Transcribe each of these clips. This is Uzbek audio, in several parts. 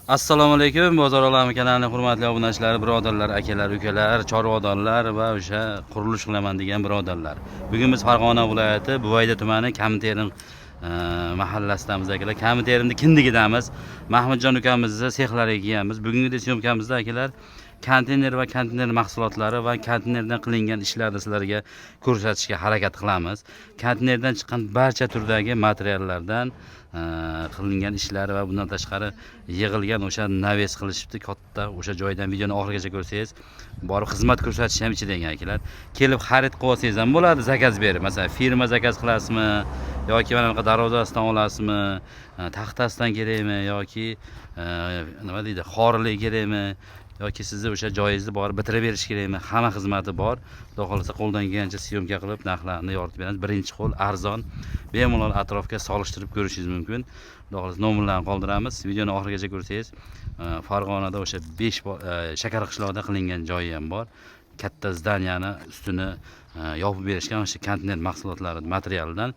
Assalomu alaykum, Bozor olami kanalining hurmatli obunachilari, birodarlar, akalar, ukalar, chorvadorlar va o'sha qurilish qilaman degan birodarlar. Bugun biz Farg'ona viloyati Buvayda tumani Kamterin mahallasidamiz akalar. Kamterinning kindigidamiz. Mahmudjon ukamizni sexlariga kelganmiz. Bugungi syomkamizda akalar konteyner va konteyner mahsulotlari va konteynerdan qilingan ishlarni sizlarga ko'rsatishga harakat qilamiz. Konteynerdan chiqqan barcha turdagi materiallardan qilingan ishlar va bundan tashqari yig'ilgan o'sha naves qilishibdi katta o'sha joydan videoni oxirigacha ko'rsangiz borib xizmat ko'rsatish ham ichida ekan akalar. Kelib xarid qilib olsangiz ham bo'ladi, zakaz berib. Masalan, firma zakaz qilasizmi yoki mana bunaqa darvozasidan olasizmi, taxtasidan kerakmi yoki nima deydi, xorili kerakmi yoki sizni o'sha joyingizni borib bitirib berish kerakmi? Hamma xizmati bor. Xudo xolasa qo'ldan kelgancha syomka qilib narxlarni yoritib beramiz. Birinchi qo'l arzon, bemalol atrofga solishtirib ko'rishingiz mumkin. Xudo xolasa nomerlarni qoldiramiz. Videoni oxirigacha ko'rsangiz, Farg'onada o'sha 5 shakar qishloqida qilingan joyi ham bor. Katta zdaniyani ustini yopib berishgan o'sha konteyner mahsulotlari materialidan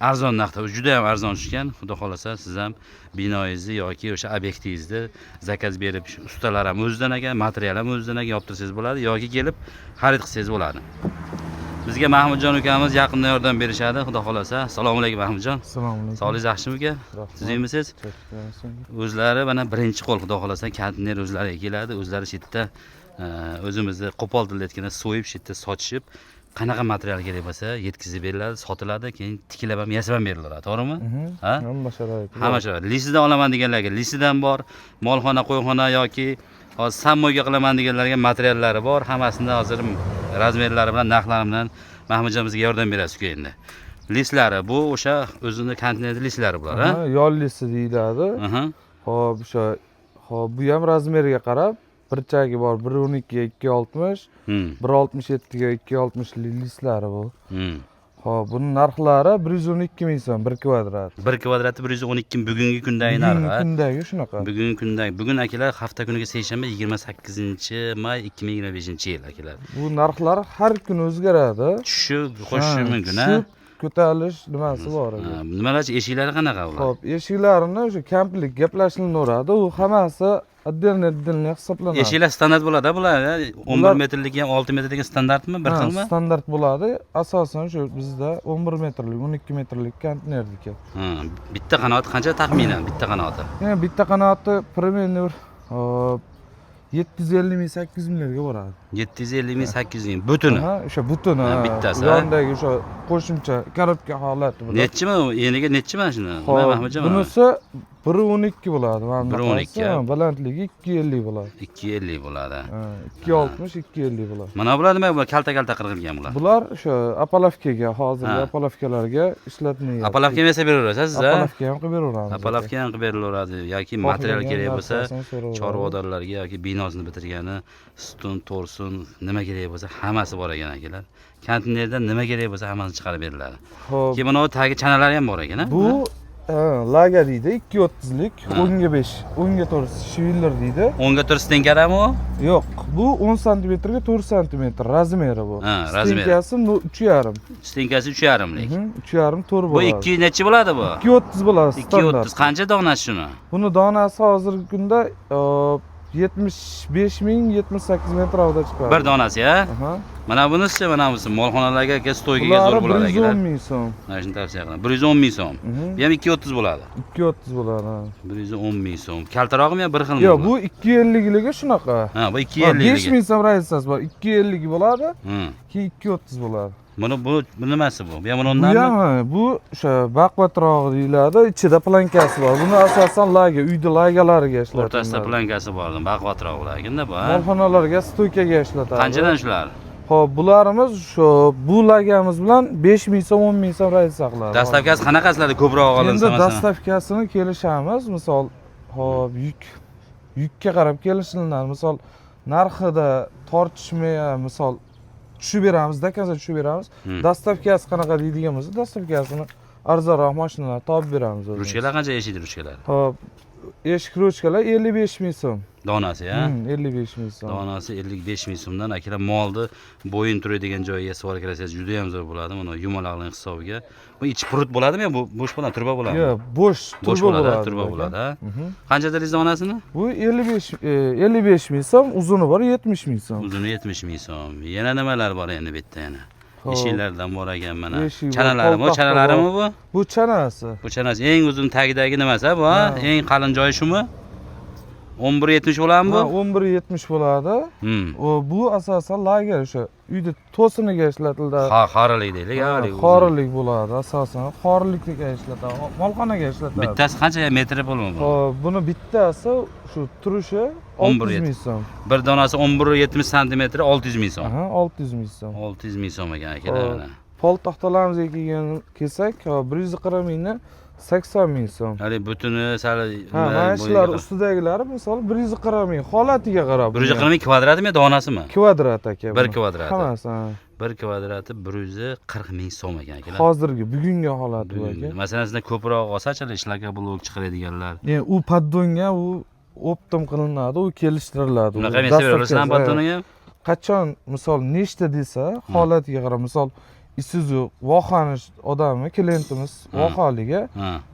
arzon narxda, juda ham arzon tushgan. Xudo xolasa siz ham binoyingizni yoki o'sha obyektingizni zakaz berib, ustalar ham o'zidan ekan, material ham o'zidan ekan yoptirsangiz bo'ladi yoki kelib xarid qilsangiz bo'ladi. Bizga Mahmudjon ukamiz yaqindan yordam berishadi, xudo xolasa. Assalomu alaykum Mahmudjon. Assalomu alaykum. Sog'ligingiz yaxshimi uka? Sizingmisiz? O'zlari mana birinchi qo'l, xudo xolasa, konteyner o'zlariga keladi. O'zlari shu yerda o'zimizni qo'pol tilda aytganda so'yib, shu yerda sotishib, qanaqa material kerak bo'lsa yetkazib beriladi, sotiladi, keyin tiklab ham yasab ham beriladi, to'g'rimi? Ha? Hamma sharoit. Hamma sharoit. Listidan olaman deganlarga listidan bor, molxona, qo'yxona yoki hozir sammoyga qilaman deganlarga materiallari bor. Hammasini hozir razmerlari bilan, narxlari bilan Mahmudjon bizga yordam berasiz endi. Listlari bu o'sha o'zini konteyner listlari bular, ha? Yo'l listi deyiladi. Xo'p, o'sha bu ham razmeriga qarab burchagi bor 1.12 ga 2.60, 1.67 ga 2.60 listlari bu. Xo'p, buning narxlari 112 ming so'm 1 kvadrat. 1 kvadrati 112 bugungi kundagi narxi. Bugungi kundagi shunaqa. Bugungi kundagi. Bugun akalar hafta kuniga seshanba 28-may 2025-yil akalar. Bu narxlar har kuni o'zgaradi. Tushib, qo'shishi mumkin, ha? Ko'tarilish nimasi bor edi. Nimalar eshiklari qanaqa ular? Xo'p, eshiklarini o'sha komplet gaplashilaveradi. U hammasi отдельно hisoblanadi. Eshiklar standart bo'ladi, bular 11 metrlik ham 6 metrlik standartmi, bir xilmi? Standart bo'ladi. Asosan shu bizda 11 metrlik, 12 metrlik konteynerniki. Bitta qanoti qancha taxminan bitta qanoti? Bitta qanoti примерно 750 ming 800 minglarga boradi. 750 ming 800 ming butuni. O'sha butuni. Bittasi. Yondagi o'sha qo'shimcha korobka holati bo'ladi. Nechchimi? Eniga nechchi mana shuni? Mahmudjon. Bunisi 1.12 bo'ladi. 1.12. Balandligi 250 bo'ladi. 250 bo'ladi. 260, 250 bo'ladi. Mana bular nima? Bular kalta-kalta qirg'ilgan bular. Bular o'sha apalovkaga, hozirgi apalovkalarga ishlatilmayapti. Apalovka esa beraverasiz, siz? Apalovka ham qilib beraveramiz. Apalovka ham qilib berilaveradi yoki material kerak bo'lsa, chorvadorlarga yoki binosini bitirgani, stun, torsun, nima kerak bo'lsa hammasi bor ekan akalar. Konteynerdan nima kerak bo'lsa hammasini chiqarib beriladi. Keyin mana bu tagi chanalari ham bor ekan, ha? Bu laga deydi, 230lik, 10 ga 5, 10 ga 4 shiviller deydi. 10 ga 4 stenkarami u? Yo'q, bu 10 cm ga 4 cm razmeri bu. Razmeri. Stenkasi 3.5. Stenkasi 3.5lik. 3.5 to'r bo'ladi. Bu 2 necha bo'ladi bu? 230 bo'ladi standart. 230. Qancha donasi shuni? Buni donasi hozirgi kunda 75 ming 78 ming atrofida chiqadi. Bir donasi, ha? Mana bunisi, mana bunisi molxonalarga, stoykaga zo'r bo'ladi akalar. 110 ming so'm. Mana shuni tavsiya qilaman. 110 ming so'm. Bu ham 230 bo'ladi. 230 bo'ladi. 110 ming so'm. Kaltarog'imi yo bir xilmi? Yo'q, bu 250ligi shunaqa. Bu 250ligi. 5 ming so'm raziyasi bor. 250 bo'ladi. Keyin 230 bo'ladi. Bu nimasi bu? Bu ham undanmi? Bu o'sha baqvatrog'i deyiladi. Ichida plankasi bor. Buni asosan laga, uyda lagalariga ishlatiladi. O'rtasida plankasi bor, baqvatroq ularganda bu, ha? Molxonalarga, stoykaga ishlatadi. Qanchadan shular? Xo'p, bularimiz bu lagamiz bilan 5 ming so'm, 10 ming so'm raziyasi qiladi. Dastavkasi qanaqa sizlarda ko'proq olinsa? Endi dastavkasini kelishamiz. Misol, hop, yukka qarab kelishilinadi. Misol, narxida tortishmay, misol tushib beramiz, dokaza tushib beramiz. Dastavkasi qanaqa deydigan bo'lsa, dastavkasini arzonroq mashinalar topib beramiz. Ruchkalar qancha eshik ruchkalar? Hop, eshik ruchkalar 55 ming so'm. Donasi, ha? 55 ming so'm. Donasi 55 ming so'mdan akalar molni bo'yin turadigan joyiga savol kirasangiz juda ham zo'r bo'ladi. Mana yumaloqning hisobiga. Bu ichi purut bo'ladimi? Bu bo'sh bo'ladimi, turba bo'ladimi? Yo'q, bo'sh bo'ladi, turba bo'ladi, ha. Qancha dedingiz donasini? Bu 55 ming so'm, uzuni bor 70 ming so'm. Uzuni 70 ming so'm. Yana nimalar bor endi bu yerda yana? Eshiklardan bor ekan mana. Eshik bor, Chanalarimi? qolpaq Chanalarimi bu? Bu chanasi. Bu chanasi eng uzun tagidagi nimasi bu? Eng qalin joyi shumi? 11.70 bo'ladimi bu? 11.70 bo'ladi. Bu asosan lager o'sha uyda to'siniga ishlatiladi. Xorilik deylik, xorilik bo'ladi asosan. Xorilikga ishlatiladi, molxonaga ishlatiladi. Bittasi qancha metr bo'ladi bu? Buni bittasi shu turishi 600 ming so'm. Bir donasi 11.70 sm 600 ming so'm. 600 ming so'm. 600 ming so'm ekan akalar mana. Pol taxtalarimizga kelsak, 140 mingni 80 ming so'm. Hali butuni sal mana shular ustidagilari misol 140 ming holatiga qarab. 140 ming kvadratmi, donasimi? Kvadrat aka. 1 kvadrat. Hammasi. 1 kvadrati 140 ming so'm ekan akalar. Hozirgi bugungi holati bu aka. Masalan, sizda ko'proq olsachi, ishlaka blok chiqaradiganlar. U paddonga u optim qilinadi, u kelishtiriladi. Bunaqa men sevaverasizlar paddoniga? Qachon misol nechta desa, holatiga qarab, misol Isuzu vohani odami, klientimiz vohaliga,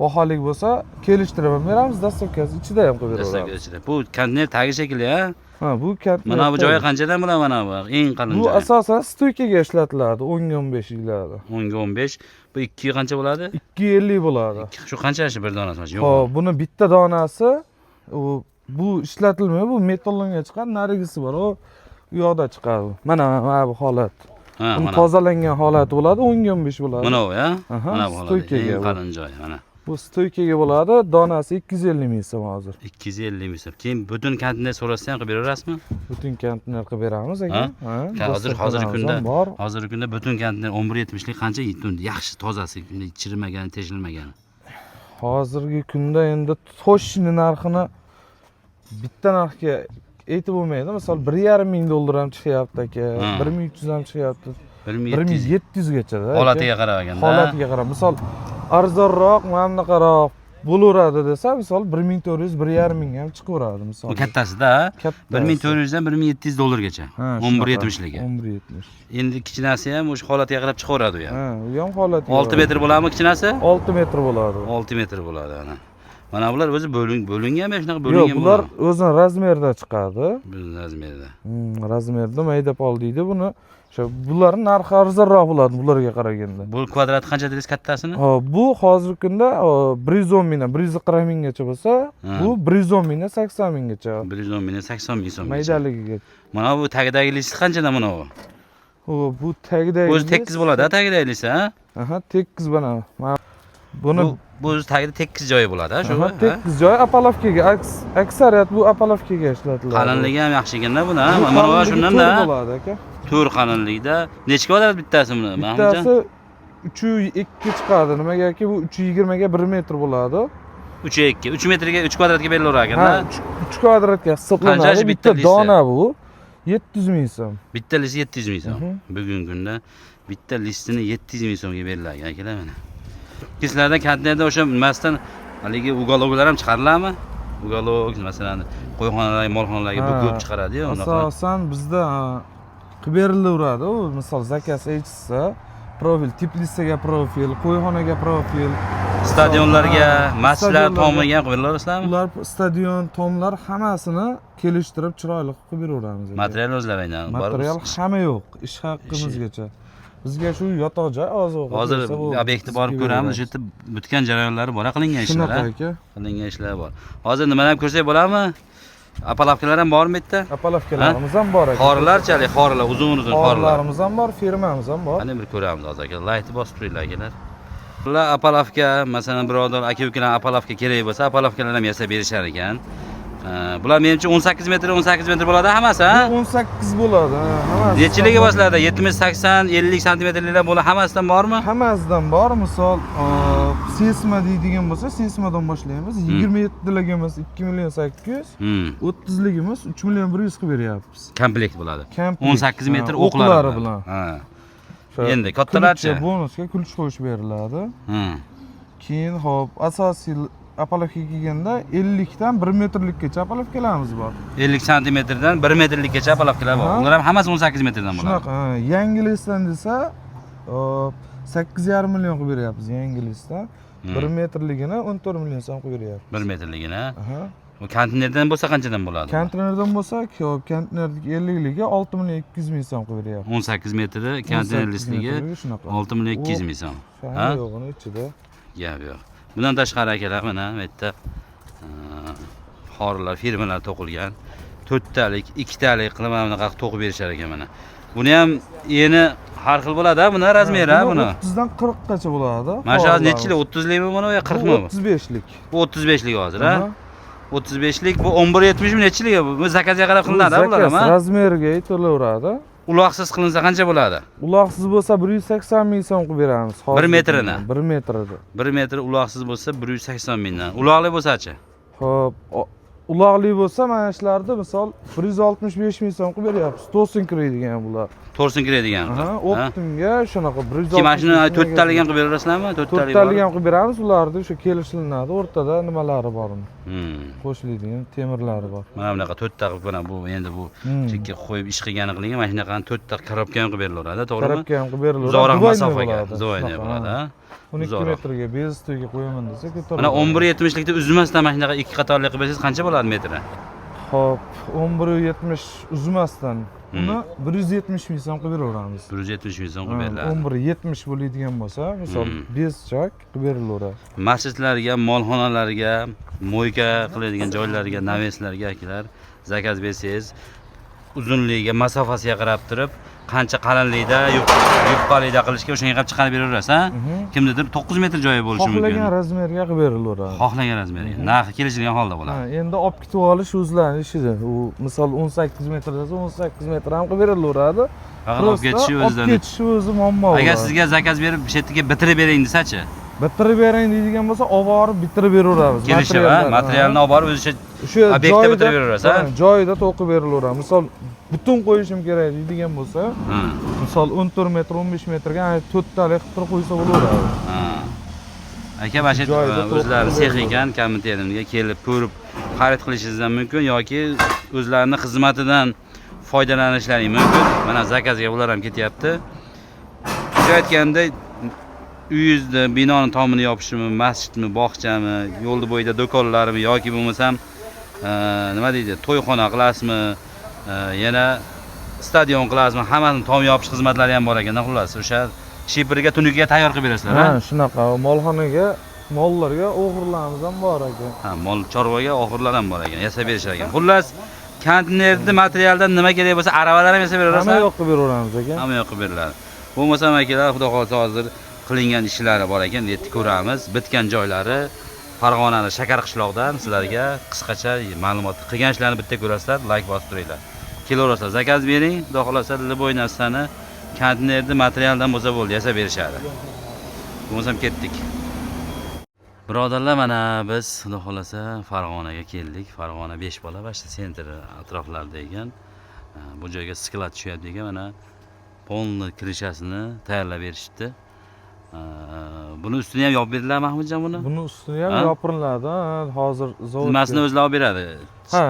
vohalik bo'lsa, kelishtirib beramiz, dastavkasi ichida ham qo'yib beramiz. Dastavka ichida. Bu konteyner tagi shekilli, ha? Bu konteyner. Mana bu joyi qanchadan bo'ladi mana bu? Eng qalin joyi. Bu asosan stoykaga ishlatiladi, 10 ga 15 yillarda. 10 ga 15. Bu 2 ga qancha bo'ladi? 250 bo'ladi. Shu qancha bir donasi? Yo'q. Xo'p, buni bitta donasi bu ishlatilmaydi, bu metallonga chiqadi, narigisi bor, u yoqda chiqadi. Mana bu holat. Buni tozalangan holati bo'ladi, 10 ga 15 bo'ladi. Mana bu, ha? Mana bu stoykaga qalin joy, mana. Bu stoykaga bo'ladi, donasi 250 ming so'm hozir. 250 ming so'm. Keyin butun konteyner so'rasa ham qilib berasizmi? Butun konteyner qilib beramiz aka. Hozirgi kunda butun konteyner 11.70 lik qancha yaxshi tozasi, chirimagan, teshilmagan. Hozirgi kunda endi toshni narxini bitta narxga aytib bo'lmaydi. Misol 1.5 ming dollar ham chiqyapti aka, 1300 ham chiqyapti. 1700 gacha-da. Holatiga qaraganda. Holatiga qarab, misol arzonroq, mana bunaqaroq bo'laveradi desa, misol 1400, 1.5 ming ham chiqaveradi misol. Bu kattasida, 1400 dan 1700 dollargacha. 11.70 ligi. 11.70. Endi kichinasi ham o'sha holatiga qarab chiqaveradi u ham. U ham holatiga. 6 metr bo'ladimi kichinasi? 6 metr bo'ladi. 6 metr bo'ladi ana. Mana bular o'zi bo'linganmi, shunaqa bo'lingan? Yo'q, bular o'zining razmerida chiqadi. Razmerida. Razmerida mayda pol deydi buni. O'sha bularning narxi arzonroq bo'ladi bularga qaraganda. Bu kvadrat qancha dedingiz kattasini? Bu hozirgi kunda 110 mingdan 140 minggacha bo'lsa, bu 110 mingdan 80 minggacha. 110 mingdan 80 ming so'm. Maydaligiga. Mana bu tagidagi list qanchadan mana bu? Bu tagidagi o'zi tekis bo'ladi, tagidagi list, ha? Tekis bana. Buni bu tagida tekis joyi bo'ladi, shu. Tekis joy apalovkaga, aksariyat bu apalovkaga ishlatiladi. Qalinligi ham yaxshi ekanda buni, mana bu shundan-da. Bo'ladi aka. 4 qalinlikda. Necha kvadrat bittasi buni? Bittasi 3.2 chiqadi. Nimagaki bu 3.20 ga 1 metr bo'ladi. 3.2, 3 metrga 3 kvadratga berilaverar ekanda. 3 kvadratga hisoblanadi. Bitta dona bu 700 ming so'm. Bitta list 700 ming so'm. Bugungi kunda bitta listini 700 ming so'mga berilgan akalar mana. Sizlarda konteynerda o'sha nimasdan haligi ugaloglar ham chiqariladimi? Ugalog masalan qo'yxonalar, molxonalarga ko'p chiqaradi-yu, unaqa. Asosan bizda qilib berilaveradi. U misol zakaz aytsa, profil, teplitsaga profil, qo'yxonaga profil, stadionlarga, masjidlar tomiga ham qilib berilasizlarmi? Ular stadion, tomlar hammasini kelishtirib chiroyli qilib beraveramiz. Material o'zlaringdan bor. Material hamma yo'q, ish haqimizgacha. Bizga shu yotoq joy oziq. Hozir obyektni borib ko'ramiz, shu yerda butgan jarayonlari bor, qilingan ishlar. Qilingan ishlar bor. Hozir nimalar ko'rsak bo'ladimi? Apalovkalar ham bormi bu yerda? Apalovkalarimiz ham bor aka. Qorilarchalik, qorilar, uzun-uzun qorilar. Qorilarimiz ham bor, firmamiz ham bor. Qani bir ko'ramiz hozir aka. Laytni bosib turinglar akalar. Bular apalovka, masalan, birodar aka-ukalar apalovka kerak bo'lsa, apalovkalar ham yasab berishar ekan. Bular menimcha 18 metr bo'ladi hammasi, ha? 18 bo'ladi, hammasi. Nechiligi boslarda? 70, 80, 50 santimetrliklar bo'ladi, hammasidan bormi? Hammasidan bor. Misol, sesma deydigan bo'lsa, sesmadan boshlaymiz. 27 ligimiz 2 million 800, 30 ligimiz 3 million 100 qilib beryapmiz. Komplekt bo'ladi. 18 metr o'qlari bilan. Ha. Endi kattalarcha bonusga kulch qo'yib beriladi. Keyin hop, apalovka kelganda 50 dan 1 metrlikgacha apalovkalarimiz bor. 50 santimetrdan 1 metrlikgacha apalovkalar bor. Ular ham hammasi 18 metrdan bo'ladi. Shunaqa, yangi lesdan desa 8,5 million qilib beryapmiz yangi lesdan. 1 metrligini 14 million so'm qilib beryapmiz. 1 metrligini. Aha. Bu konteynerdan bo'lsa qanchadan bo'ladi? Konteynerdan bo'lsa, konteynerlik 50ligi 6 million 200 ming so'm qilib beryapmiz. 18 metri konteynerligi 6 million 200 ming so'm. Ha, yo'g'ini ichida. Gap yo'q. Bundan tashqari akalar mana bu yerda xorilar, firmalar to'qilgan. 4 talik, 2 talik qilib mana bunaqa to'qib berishar ekan mana. Buni ham eni har xil bo'ladi-a, buni razmeri buni. 30 dan 40 gacha bo'ladi. Mana shu nechilik 30likmi buni yo 40 mi? 35lik. Bu 35lik hozir, ha? 35lik bu 1170 mi nechiligi bu? Bu zakazga qarab qilinadi bular ham. Razmeriga aytilaveradi. Uloqsiz qilinsa qancha bo'ladi? Uloqsiz bo'lsa 180 ming so'm qilib beramiz. 1 metrini. 1 metrida. 1 metr uloqsiz bo'lsa 180 mingdan. Uloqli bo'lsa-chi? Xo'p, uloqli bo'lsa mana shularda misol 165 ming so'm qilib beryapmiz. To'sin kiradigan bular. To'rsin kiradigan. Ha, optimga shunaqa 160. Ki mashina 4 talik ham qilib berasizlarmi? 4 talik. 4 talik ham qilib beramiz. Ularda o'sha kelishilinadi. O'rtada nimalari bor uni? Qo'shiladigan temirlari bor. Mana bunaqa 4 ta qilib mana bu endi bu chekka qo'yib ish qilgani qilingan mana shunaqani 4 ta korobka ham qilib berilaveradi, to'g'rimi? Korobka ham qilib berilaveradi. Uzoqroq masofaga, zo'yni bo'ladi, ha? 12 metrga bez to'yga qo'yaman desa ko'taradi. Mana 1170likda uzmasdan mana shunaqa 2 qatorli qilib bersangiz qancha bo'ladi metri? Xo'p, 1170 uzmasdan uni 170 ming so'm qilib beraveramiz. 170 ming so'm qilib beriladi. 1170 bo'ladigan bo'lsa, misol bez chok qilib berilaveradi. Masjidlarga, molxonalarga, mo'yka qiladigan joylarga, naveslarga akalar zakaz bersangiz, uzunligiga, masofasiga qarab turib, qancha qalinlikda, yuqqalikda qilishga o'shanga qarab chiqarib beraverasiz, ha? Kimnidir 9 metr joyi bo'lishi mumkin. Xohlagan razmerga qilib berilaveradi. Xohlagan razmerga. Narxi kelishilgan holda bo'ladi. Ha, endi olib ketib olish o'zlarining ishida. U misol 18 metr desa, 18 metr ham qilib berilaveradi. Faqat olib ketishi o'zidan. Olib ketishi o'zi muammo. Agar sizga zakaz berib, o'sha yerga bitirib bering desa-chi? Bitirib bering deydigan bo'lsa, olib borib bitirib beraveramiz. Kelishi va materialni olib borib o'sha obyektda bitirib beraverasiz, ha? Joyida to'qib berilaveradi. Misol butun qo'yishim kerak deydigan bo'lsa, misol 14 metr, 15 metrga 4 talik qilib qo'ysa bo'laveradi. Aka mana shu o'zlari sex ekan, komitetiga kelib ko'rib xarid qilishingiz ham mumkin yoki o'zlarining xizmatidan foydalanishlaring mumkin. Mana zakazga ular ham ketyapti. Siz aytganda uyingizni, binoni tomini yopishmi, masjidmi, bog'chami, yo'l bo'yida do'konlarmi yoki bo'lmasam nima deydi, to'yxona qilasizmi, yana stadion qilasizmi, hammasini tom yopish xizmatlari ham bor ekan, xullas. O'sha shipirga, tunikiga tayyor qilib berasizlar, ha? Ha, shunaqa. Molxonaga, mollarga o'g'irlarimiz ham bor ekan. Ha, mol chorvaga o'g'irlar ham bor ekan, yasab berishar ekan. Xullas, konteynerni materialdan nima kerak bo'lsa, aravalar ham yasab berasiz. Hamma yoqqa beraveramiz ekan. Hamma yoqqa beriladi. Bo'lmasa akalar, xudo xolasa hozir qilingan ishlari bor ekan, yerda ko'ramiz. Bitgan joylari Farg'onaning Shakar qishloqdan sizlarga qisqacha ma'lumot qilgan ishlarni bitta ko'rasizlar, like bosib turinglar. Kelaverasizlar, zakaz bering, xudo xolasa liboy narsani konteynerni materialdan bo'lsa bo'ldi, yasab berishadi. Bo'lmasam ketdik. Birodarlar, mana biz xudo xolasa Farg'onaga keldik. Farg'ona 5 bola va sentr atroflarida ekan. Bu joyga sklad tushyapti ekan, mana polni krishasini tayyorlab berishdi. Buni ustini ham yopib beriladi Mahmudjon buni? Buni ustini ham yopiriladi. Hozir zavod nimasini o'zlari olib beradi?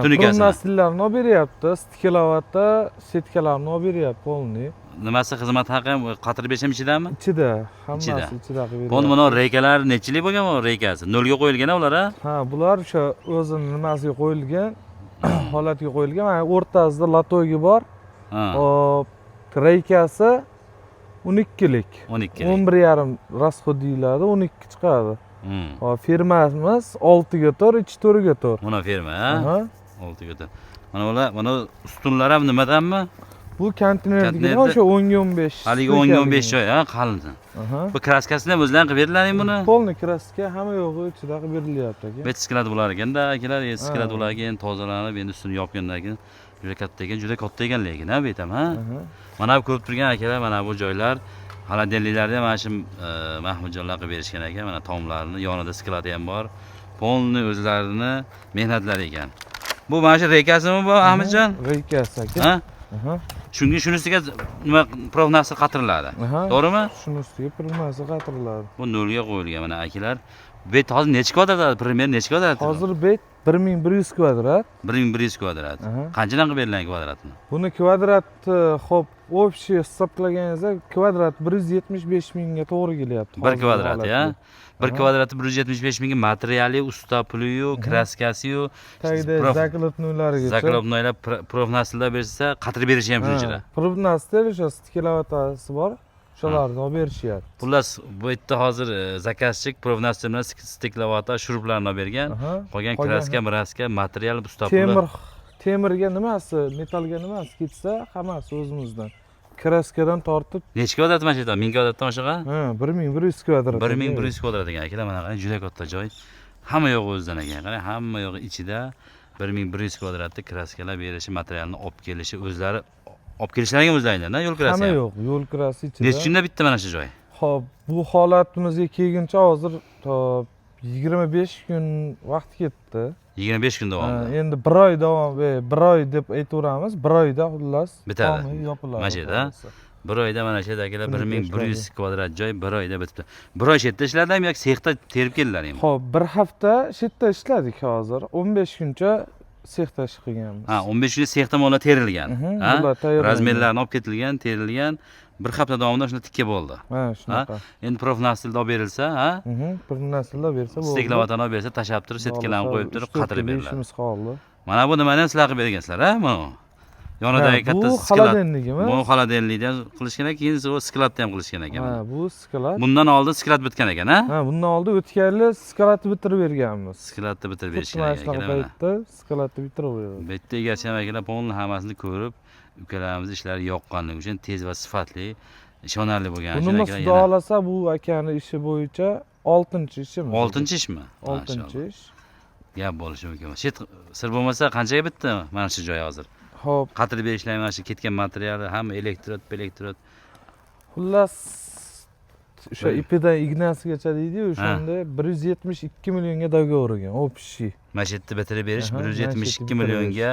Tunikasini. Nasllarni olib beryapti, stikelavata, setkalarni olib beryapti polni. Nimasi xizmat haqi ham qatirib berish ham ichidami? Ichida, hammasi ichida qilib beryapti. Buni reykalar nechilik bo'lgan bu reykasi? 0 ga qo'yilgan ular, ha? Ha, bular o'sha o'zining nimasiga qo'yilgan, holatiga qo'yilgan. Mana o'rtasida latogi bor. Hop, reykasi 12lik. 11,5 rasxod deyiladi, 12 chiqadi. Hop, firmamiz 6 ga 4, ichi 4 ga 4. Mana firma, ha? 6 ga 4. Mana ular, mana ustunlar ham nimadanmi? Bu konteynerda o'sha 10 ga 15. Haligi 10 ga 15 joy, ha, qalin. Bu kraskasini ham o'zlari qilib beriladimi buni? Polni kraska hamma yo'g'i ichida qilib berilyapti aka. Bet sklad bo'lar ekanda, akalar, sklad bo'lar ekan, tozalanib, endi ustini yopgandan keyin juda katta ekan, juda katta ekan lekin, ha, betam, ha? Mana bu ko'rib turgan akalar, mana bu joylar xaladelliklarda mana shu Mahmudjonlar qilib berishgan ekan. Mana tomlarni yonida skladi ham bor. Polni o'zlarini mehnatlari ekan. Bu mana shu reykasimi bu Ahmedjon? Reykasi aka. Ha? Shunisiga nima profnasi qatiriladi. To'g'rimi? Shuni ustiga profnasi qatiriladi. Bu 0 ga qo'yilgan mana akalar. Bet hozir necha kvadrat, primer necha kvadrat? Hozir bet 1100 kvadrat. 1100 kvadrat. Aha. Qanchadan qilib berilgan kvadratni? Buni kvadrati xo'p, общий hisoblaganingizda kvadrat 175 mingga to'g'ri kelyapti. 1 kvadrat, ya. 1 Aha. kvadrati 175 mingga materiali, usta puliyu, kraskasiyu, Tagida zaklopnoylarigacha. zaklopnoylar profnaslda bersa, qatirib berishi ham shuncha. Profnaslda o'sha kilovatasi bor. O'shalarni olib berishyapti. Xullas, bu yerda hozir zakazchik profnasli bilan stiklavata shuruplarni olib bergan. Aha. Qolgan Qolgan- kraska, miraska, material, usta puli. Temirga nimasi, metalga nimasi ketsa, hammasi o'zimizdan. Kraskadan tortib, Necha kvadrat mana shu yerda? 1000 kvadratdan oshiqqa? 1100 kvadrat. 1100 kvadrat ekan akalar, mana qarang, juda katta joy. Hamma yo'q o'zidan ekan. Qarang, hamma yo'q ichida 1100 kvadratda kraskalar berishi, materialni olib kelishi, o'zlari olib kelishlariga o'zlaridan, yo'l kirasi. Hamma yo'q, yo'l kirasi ichida. Necha kunda bitta mana shu joy? Xo'p, bu holatimizga kelguncha hozir 25 kun vaqt ketdi. 25 kun davomida. Endi 1 oy davom, 1 oy deb aytaveramiz. 1 oyda xullas Bitadi. tomi yopiladi. Mana shu yerda. Bir oyda mana shu yerda akalar Buni 1100 kvadrat joy 1 oyda bitibdi. 1 oy chetda ishladingmi yoki sexda terib keldilaringmi? Xo'p, bir hafta shu yerda ishladik hozir. 15 kuncha sexda ish qilganmiz. Ha, 15 kunda sex tomonlar terilgan. Ha? bular tayyorlangan. Razmerlarni olib ketilgan, terilgan. Bir hafta davomida shunda tikka bo'ldi. Ha, shunaqa. Endi profnaslda olib berilsa, ha? Bir narsalar bersa bo'ldi. Steklavatani olib bersa, tashab turib, setkalarni qo'yib turib, qatirib beriladi. Ishimiz qoldi. Mana bu nimani ham sizlar qilib bergansizlar, ha? Mana. Yonidagi katta Bu sklad. xoladenligimi? Bu xoladenlikni ham qilishgan ekan, keyin u skladni ham qilishgan ekan. Ha, bu sklad. Bundan oldin sklad bitgan ekan, ha? Ha, bundan oldin o'tgan yil skladni bitirib berganmiz. Skladni bitirib berishgan Mana ekan. shunaqa paytda skladni bitirib berdik. Bu yerda egachi ham akalar polni hammasini ko'rib, ukalarimiz ishlari yoqqanligi uchun tez va sifatli, ishonarli bo'lgani uchun Buni akalar xudo xolasa bu akani ishi bo'yicha 6-ishimiz. 6-ishmi? 6-ish. Gap bo'lishi mumkin. Shet sir bo'lmasa qanchaga bitdi mana shu joy hozir? Xo'p, Qatirib berishlar mana shu ketgan materiali, hamma elektrod. xullas o'sha Buyur. ipidan ignasigacha deydi-yu, o'shanda 172 millionga dogovor bo'lgan, общий. Mana shu yerda bitirib berish Aha, mana shu 172 yerda millionga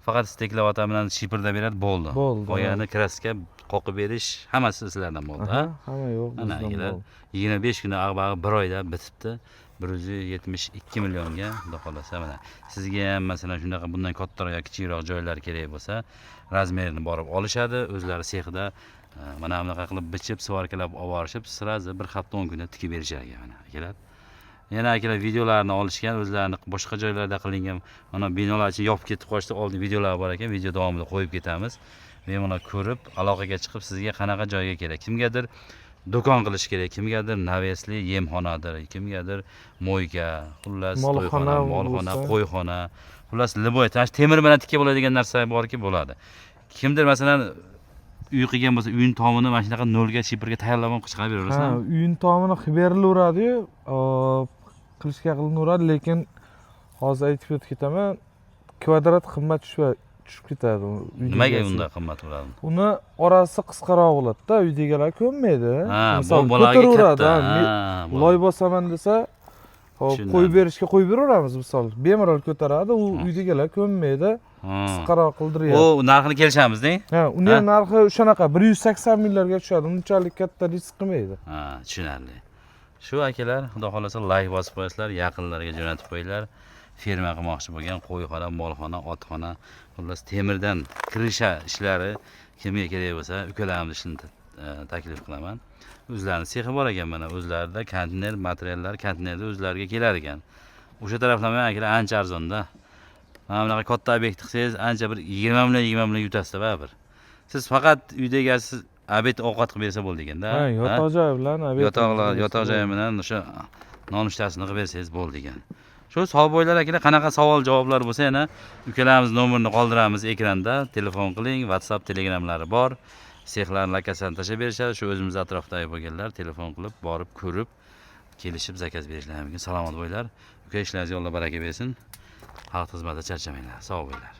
faqat steklavata bilan shipirda beradi, bo'ldi. Bo'ldi. Qolgani kraska qoqib berish hammasi sizlardan bo'ldi, ha? Hamma yo'q, Mana bizdan akalar bo'ldi. 25 kunda ag'bag'i 1 oyda bitibdi. 172 millionga, xudo xolasa mana. Sizga ham masalan shunaqa bundan kattaroq yoki kichikroq joylar kerak bo'lsa, razmerini borib olishadi, o'zlari sexda mana bunaqa qilib bichib, svarkalab olib borishib, sirazi bir hafta 10 kunda tikib berishar ekan mana akalar. Yana akalar videolarni olishgan, o'zlarini boshqa joylarda qilingan mana binolar ichida yopib ketib qolishdi, oldin videolar bor ekan, video davomida qo'yib ketamiz. Bemalol ko'rib, aloqaga chiqib sizga qanaqa joyga kerak, kimgadir do'kon qilish kerak, kimgadir navesli yemxonadir, kimgadir mo'yka, xullas Molxona molxona, bo'lsa. qo'yxona, xullas liboy, tash temir bilan tikka bo'ladigan narsa borki bo'ladi. Kimdir masalan uy qilgan bo'lsa, uyning tomini mana shunaqa nolga, shipirga tayyorlab chiqarib Ha, beraverasizmi? uyning tomini qilib berilaveradi-yu, qilishga qilinaveradi, lekin hozir aytib o'tib ketaman, kvadrat qimmat tushib ketadi. Nimaga unda qimmat bo'ladi? Uni orasi qisqaroq bo'ladi-da, uydagilar ko'nmaydi. Ha, Misol bu bolaga ko'taraveradi, katta. ha, Ha, loy bosaman desa, hop, Tushundim. qo'yib berishga qo'yib beraveramiz, misol. Bemalol ko'taradi, u uydagilar ko'nmaydi, qisqaroq qildiryapti. O narxini kelishamiz-da? Ha, uni ham narxi o'shanaqa 180 millionga tushadi. Unchalik katta risk qilmaydi. Ha, tushunarli. Shu akalar, xudo xolasa like bosib qo'yasizlar, yaqinlarga jo'natib qo'yinglar. Ferma qilmoqchi bo'lgan qo'yxona, molxona, otxona, xullas temirdan kirisha ishlari kimga kerak bo'lsa, ukalarimiz ishini taklif qilaman. O'zlarining sexi bor ekan mana, o'zlarida konteyner materiallar, konteynerda o'zlariga kelar ekan. O'sha taraflama akalar ancha arzonda. Mana bunaqa katta obyekt qilsangiz, ancha bir 20 million yutasiz baribir. Siz faqat uyda egasiz obed ovqat qilib bersa bo'ldi ekanda. Ha, yotoq joyi bilan yotoq joyi bilan o'sha nonushtasini qilib bersangiz bo'ldi ekan. Shu savob-bo'ylar akalar, qanaqa savol javoblar bo'lsa yana ukalarimiz nomerini qoldiramiz ekranda, telefon qiling, WhatsApp, Telegramlari bor. Sexlarni lokatsiyasini tashlab berishadi. Shu o'zimiz atrofdagi bo'lganlar telefon qilib, borib ko'rib, kelishib zakaz berishlari mumkin. Salomat bo'linglar. Uka ishlaringiz yo'lda baraka bersin. Xalq xizmatida charchamanglar. Sog' bo'linglar.